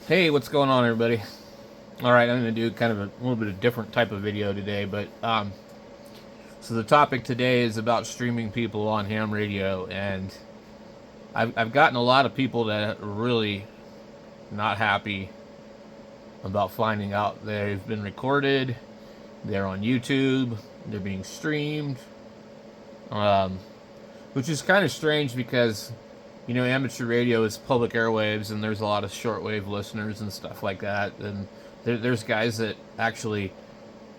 Hey, what's going on, everybody? All right, I'm going to do kind of a little bit of different type of video today, but so the topic today is about streaming people on ham radio, and I've gotten a lot of people that are really not happy about finding out they've been recorded, they're on YouTube, they're being streamed, um, which is kind of strange because amateur radio is public airwaves, and there's a lot of shortwave listeners and stuff like that, and there's guys that actually,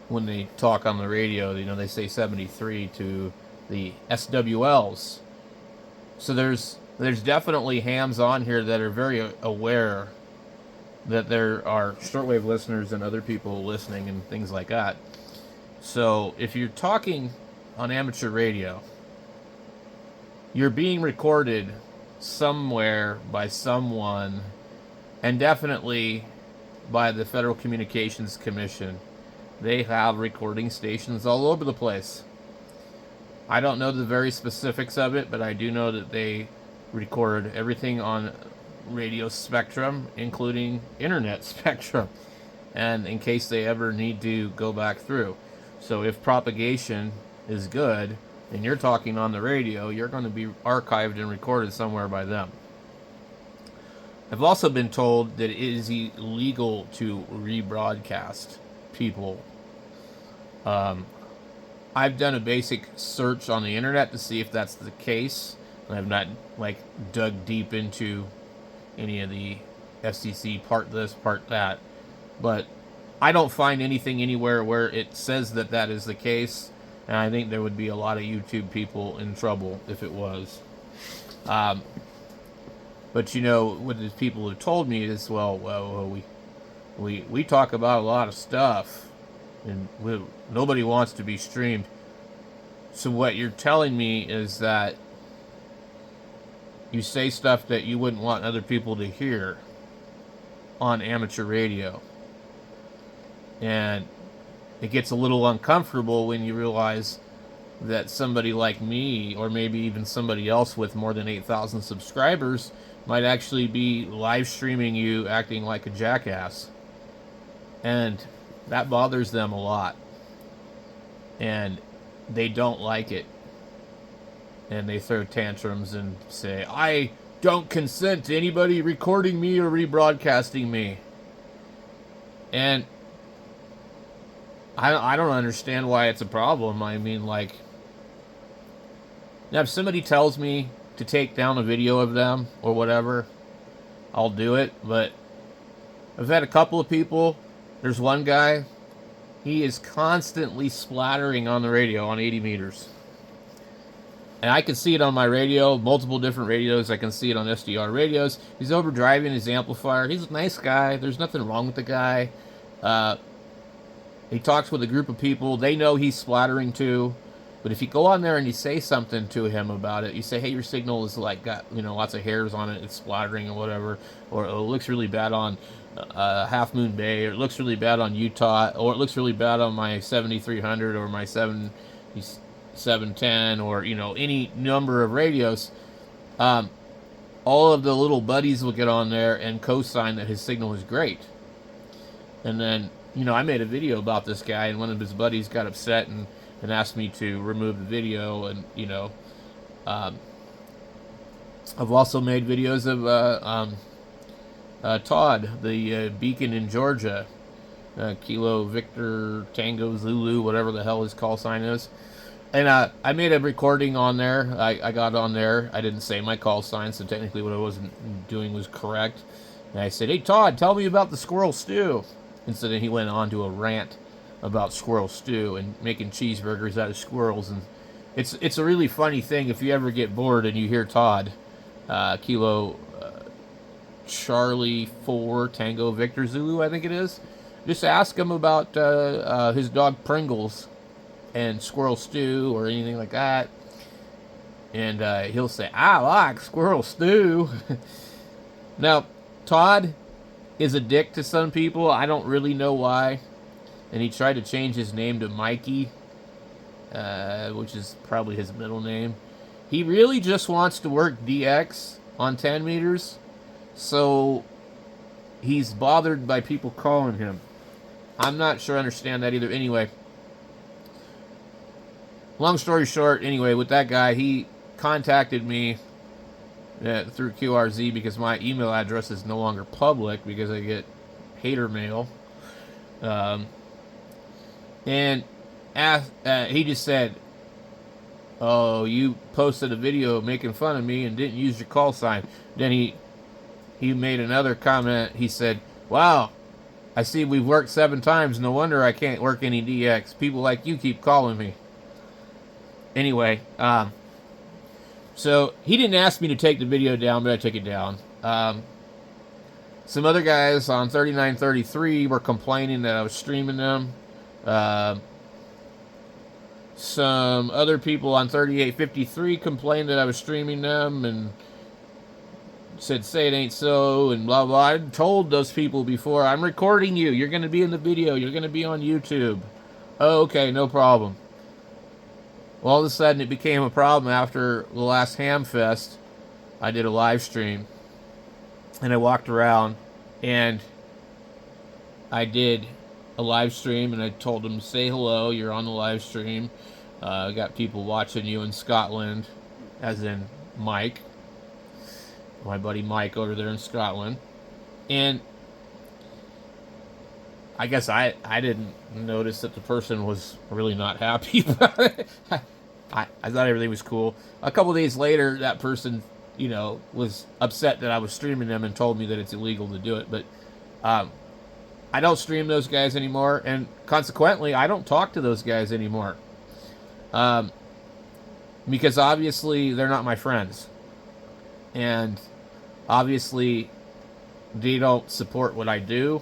when they talk on the radio, they say 73 to the SWLs. So there's definitely hams on here that are very aware that there are shortwave listeners and other people listening and things like that. So if you're talking on amateur radio, you're being recorded somewhere by someone, and definitely by the Federal Communications Commission. They have recording stations all over the place. I don't know the very specifics of it, but I do know that they record everything on radio spectrum, including internet spectrum, and in case they ever need to go back through. So if propagation is good and you're talking on the radio, you're going to be archived and recorded somewhere by them. I've also been told that it is illegal to rebroadcast people. I've done a basic search on the internet to see if that's the case. I've not dug deep into any of the FCC part this, part that, but I don't find anything anywhere where it says that that is the case, and I think there would be a lot of YouTube people in trouble if it was. But what the people have told me is, we talk about a lot of stuff, and nobody wants to be streamed. So what you're telling me is that you say stuff that you wouldn't want other people to hear on amateur radio. And it gets a little uncomfortable when you realize that somebody like me, or maybe even somebody else with more than 8,000 subscribers, might actually be live streaming you acting like a jackass. And that bothers them a lot. And they don't like it. And they throw tantrums and say, I don't consent to anybody recording me or rebroadcasting me. And I don't understand why it's a problem. I mean, now if somebody tells me to take down a video of them or whatever, I'll do it. But I've had a couple of people. There's one guy, he is constantly splattering on the radio on 80 meters. And I can see it on my radio, multiple different radios. I can see it on SDR radios. He's overdriving his amplifier. He's a nice guy. There's nothing wrong with the guy. He talks with a group of people. They know he's splattering too. But if you go on there and you say something to him about it, you say, hey, your signal is got lots of hairs on it, it's splattering or whatever, or it looks really bad on Half Moon Bay, or it looks really bad on Utah, or it looks really bad on my 7300 or my 710, or any number of radios. All of the little buddies will get on there and co-sign that his signal is great. And then I made a video about this guy, and one of his buddies got upset and asked me to remove the video. And I've also made videos of Todd, the beacon in Georgia, Kilo Victor Tango Zulu, whatever the hell his call sign is. And I made a recording on there. I got on there. I didn't say my call sign, so technically what I wasn't doing was correct. And I said, hey, Todd, tell me about the squirrel stew. And so then he went on to a rant about squirrel stew and making cheeseburgers out of squirrels. And it's a really funny thing if you ever get bored and you hear Todd, Kilo Charlie 4 Tango Victor Zulu, I think it is. Just ask him about his dog Pringles and squirrel stew or anything like that. And he'll say, I like squirrel stew. Now, Todd is a dick to some people. I don't really know why. And he tried to change his name to Mikey, which is probably his middle name. He really just wants to work DX on 10 meters. So he's bothered by people calling him. I'm not sure I understand that either. Anyway, long story short, anyway, with that guy, he contacted me through QRZ because my email address is no longer public because I get hater mail. And he just said, "Oh, you posted a video making fun of me and didn't use your call sign." Then he made another comment. He said, "Wow, I see we've worked 7 times. No wonder I can't work any DX. People like you keep calling me." Anyway, so he didn't ask me to take the video down, but I took it down. Some other guys on 3933 were complaining that I was streaming them. Some other people on 3853 complained that I was streaming them and said, "Say it ain't so," and blah, blah. I told those people before, "I'm recording you. You're going to be in the video. You're going to be on YouTube." "Oh, okay, no problem." Well, all of a sudden, it became a problem after the last Ham Fest. I did a live stream, and I walked around, and I did a live stream, and I told them, "Say hello, you're on the live stream. I got people watching you in Scotland," as in Mike, my buddy Mike over there in Scotland. And I guess I didn't notice that the person was really not happy about it. I thought everything was cool. A couple of days later, that person, was upset that I was streaming them and told me that it's illegal to do it. But I don't stream those guys anymore, and consequently, I don't talk to those guys anymore. Because obviously, they're not my friends. And obviously, they don't support what I do.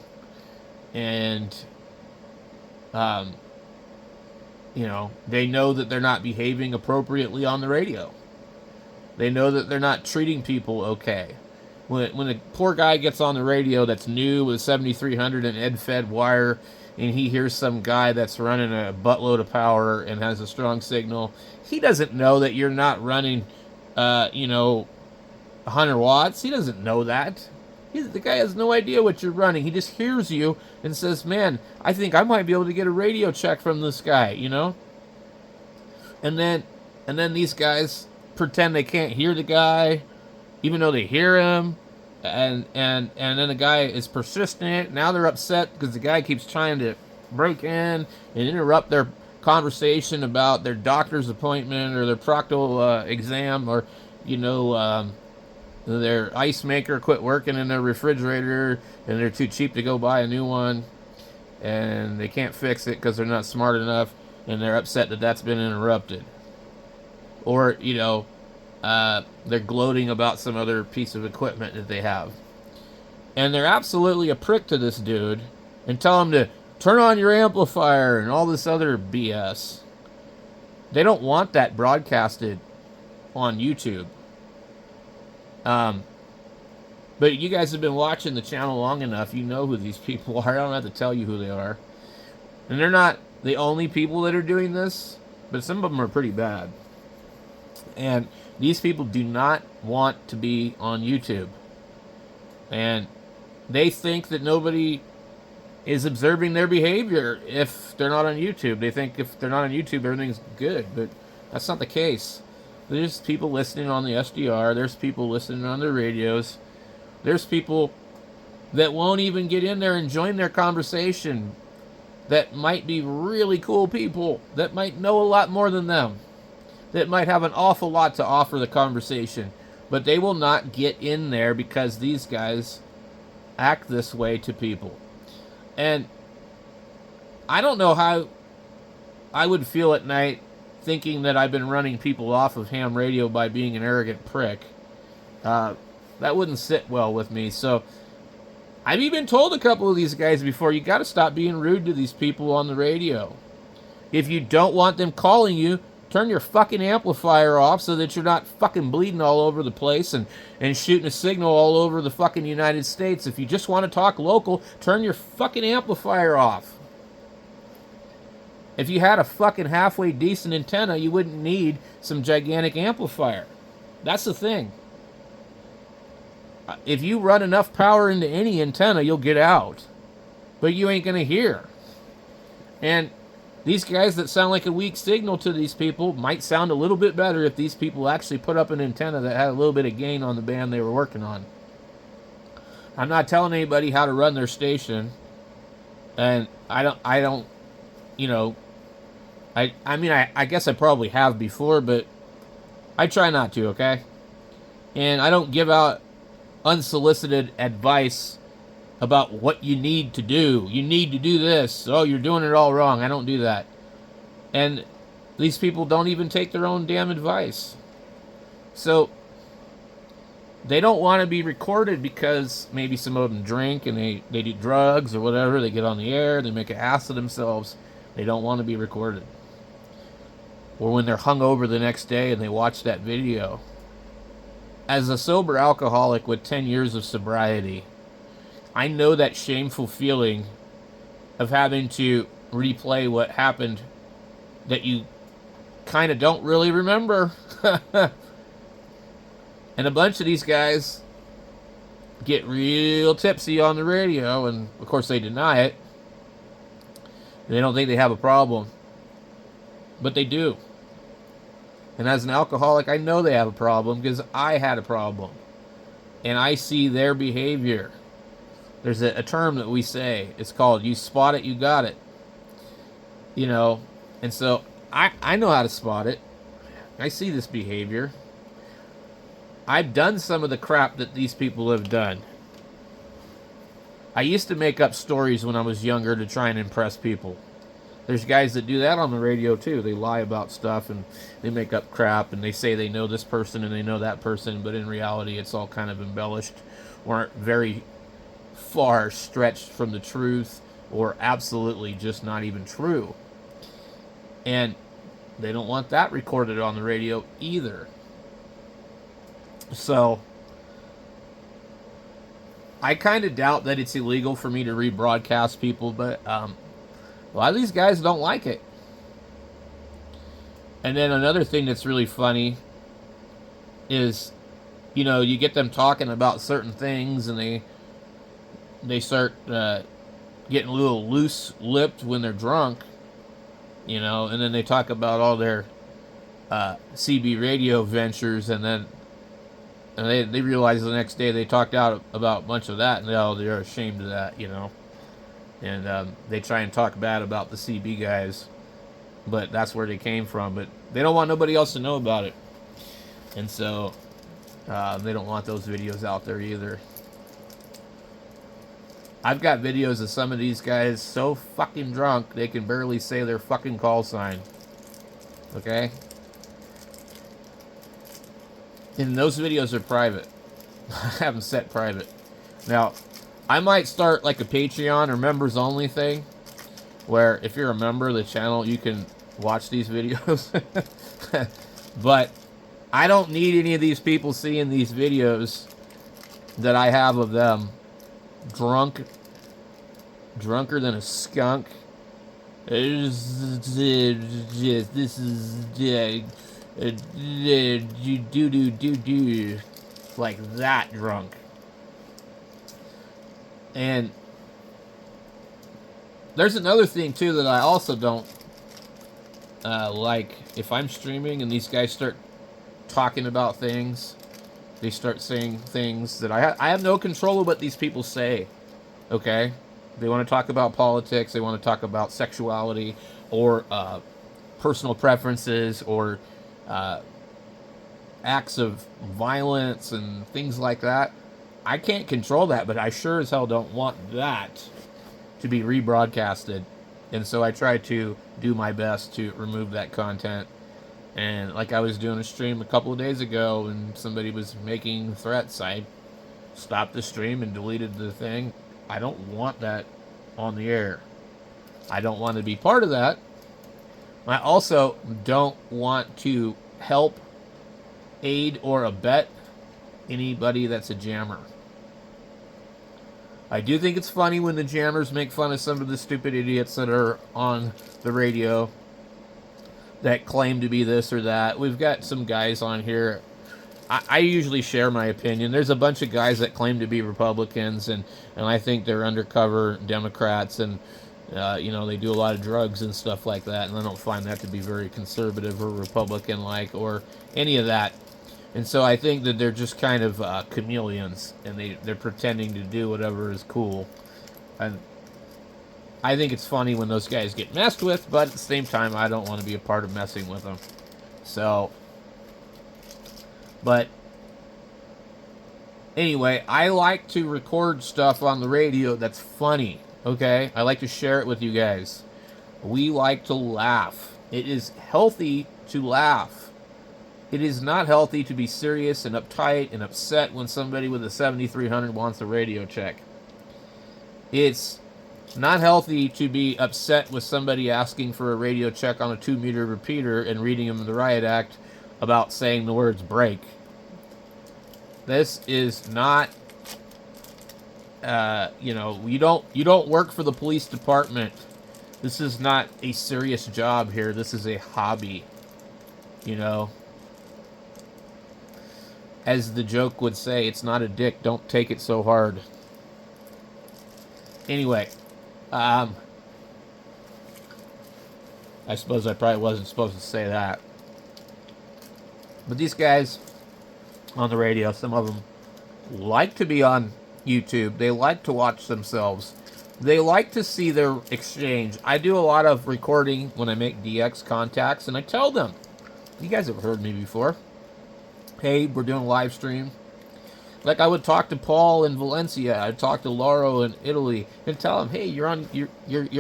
And, they know that they're not behaving appropriately on the radio. They know that they're not treating people okay. When a poor guy gets on the radio that's new with 7300 and ed-fed wire, and he hears some guy that's running a buttload of power and has a strong signal, he doesn't know that you're not running, 100 watts. He doesn't know that. The guy has no idea what you're running. He just hears you and says, "Man, I think I might be able to get a radio check from this guy," And then these guys pretend they can't hear the guy, even though they hear him. And then the guy is persistent. Now they're upset because the guy keeps trying to break in and interrupt their conversation about their doctor's appointment or their proctal exam, or their ice maker quit working in their refrigerator and they're too cheap to go buy a new one, and they can't fix it because they're not smart enough, and they're upset that that's been interrupted. Or, they're gloating about some other piece of equipment that they have. And they're absolutely a prick to this dude and tell him to turn on your amplifier and all this other BS. They don't want that broadcasted on YouTube. But you guys have been watching the channel long enough. You know who these people are. I don't have to tell you who they are. And they're not the only people that are doing this, but some of them are pretty bad. And these people do not want to be on YouTube. And they think that nobody is observing their behavior if they're not on YouTube. They think if they're not on YouTube, everything's good. But that's not the case. There's people listening on the SDR. There's people listening on their radios. There's people that won't even get in there and join their conversation, that might be really cool people, that might know a lot more than them, that might have an awful lot to offer the conversation, but they will not get in there because these guys act this way to people. And I don't know how I would feel at night thinking that I've been running people off of ham radio by being an arrogant prick. That wouldn't sit well with me. So I've even told a couple of these guys before, you got to stop being rude to these people on the radio. If you don't want them calling you, turn your fucking amplifier off so that you're not fucking bleeding all over the place and shooting a signal all over the fucking United States. If you just want to talk local, turn your fucking amplifier off. If you had a fucking halfway decent antenna, you wouldn't need some gigantic amplifier. That's the thing. If you run enough power into any antenna, you'll get out. But you ain't going to hear. And these guys that sound like a weak signal to these people might sound a little bit better if these people actually put up an antenna that had a little bit of gain on the band they were working on. I'm not telling anybody how to run their station. And I don't, you know, I mean, I guess I probably have before, but I try not to, okay? And I don't give out unsolicited advice about what you need to do. You need to do this. Oh, you're doing it all wrong. I don't do that. And these people don't even take their own damn advice. So they don't want to be recorded because maybe some of them drink and they do drugs or whatever. They get on the air. They make an ass of themselves. They don't want to be recorded. Or when they're hungover the next day and they watch that video. As a sober alcoholic with 10 years of sobriety, I know that shameful feeling of having to replay what happened that you kind of don't really remember. And a bunch of these guys get real tipsy on the radio, and of course they deny it. They don't think they have a problem. But they do. And as an alcoholic, I know they have a problem because I had a problem. And I see their behavior. There's a term that we say. It's called, you spot it, you got it. You know, and so I know how to spot it. I see this behavior. I've done some of the crap that these people have done. I used to make up stories when I was younger to try and impress people. There's guys that do that on the radio too. They lie about stuff and they make up crap and they say they know this person and they know that person, but in reality it's all kind of embellished or very far stretched from the truth or absolutely just not even true. And they don't want that recorded on the radio either. So I kind of doubt that it's illegal for me to rebroadcast people, but a lot of these guys don't like it. And then another thing that's really funny is, you know, you get them talking about certain things and they start getting a little loose-lipped when they're drunk, you know, and then they talk about all their CB radio ventures, and then they realize the next day they talked out about a bunch of that, and they're ashamed of that, you know. And they try and talk bad about the CB guys, but that's where they came from. But they don't want nobody else to know about it. And so they don't want those videos out there either. I've got videos of some of these guys so fucking drunk they can barely say their fucking call sign. Okay? And those videos are private. I have them set private. Now, I might start like a Patreon or members only thing, where if you're a member of the channel, you can watch these videos. But I don't need any of these people seeing these videos that I have of them drunker than a skunk. This is do like that drunk. And there's another thing too that I also don't like. If I'm streaming and these guys start talking about things, they start saying things that I have no control of what these people say. Okay, they want to talk about politics, they want to talk about sexuality or personal preferences or acts of violence and things like that. I can't control that, but I sure as hell don't want that to be rebroadcasted. And so I try to do my best to remove that content. And like I was doing a stream a couple of days ago and somebody was making threats, I stopped the stream and deleted the thing. I don't want that on the air. I don't want to be part of that. I also don't want to help, aid, or abet anybody that's a jammer. I do think it's funny when the jammers make fun of some of the stupid idiots that are on the radio that claim to be this or that. We've got some guys on here. I usually share my opinion. There's a bunch of guys that claim to be Republicans, and I think they're undercover Democrats, and they do a lot of drugs and stuff like that, and I don't find that to be very conservative or Republican-like or any of that. And so I think that they're just kind of chameleons, and they're pretending to do whatever is cool. And I think it's funny when those guys get messed with, but at the same time, I don't want to be a part of messing with them. So, but anyway, I like to record stuff on the radio that's funny, okay? I like to share it with you guys. We like to laugh. It is healthy to laugh. It is not healthy to be serious and uptight and upset when somebody with a 7300 wants a radio check. It's not healthy to be upset with somebody asking for a radio check on a 2-meter repeater and reading them the riot act about saying the words break. This is not, you don't work for the police department. This is not a serious job here. This is a hobby, As the joke would say, it's not a dick. Don't take it so hard. Anyway, I suppose I probably wasn't supposed to say that. But these guys on the radio, some of them like to be on YouTube. They like to watch themselves. They like to see their exchange. I do a lot of recording when I make DX contacts, and I tell them, you guys have heard me before. Hey, we're doing a live stream. Like I would talk to Paul in Valencia, I'd talk to Lauro in Italy, and tell them, hey, you're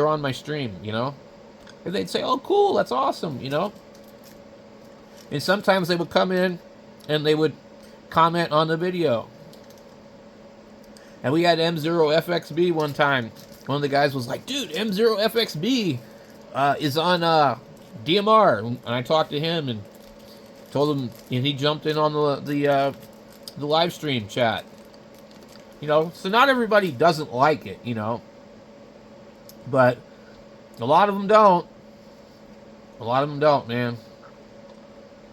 on my stream, And they'd say, oh, cool, that's awesome, And sometimes they would come in and they would comment on the video. And we had M0FXB one time. One of the guys was like, dude, M0FXB is on DMR. And I talked to him and told him, and he jumped in on the live stream chat. So not everybody doesn't like it, But a lot of them don't. A lot of them don't, man.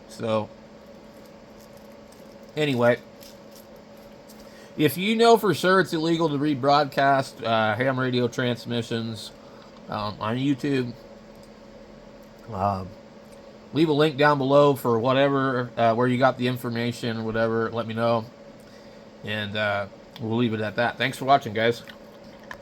So, anyway, if you know for sure it's illegal to rebroadcast ham radio transmissions on YouTube, leave a link down below for whatever, where you got the information or whatever. Let me know. And we'll leave it at that. Thanks for watching, guys.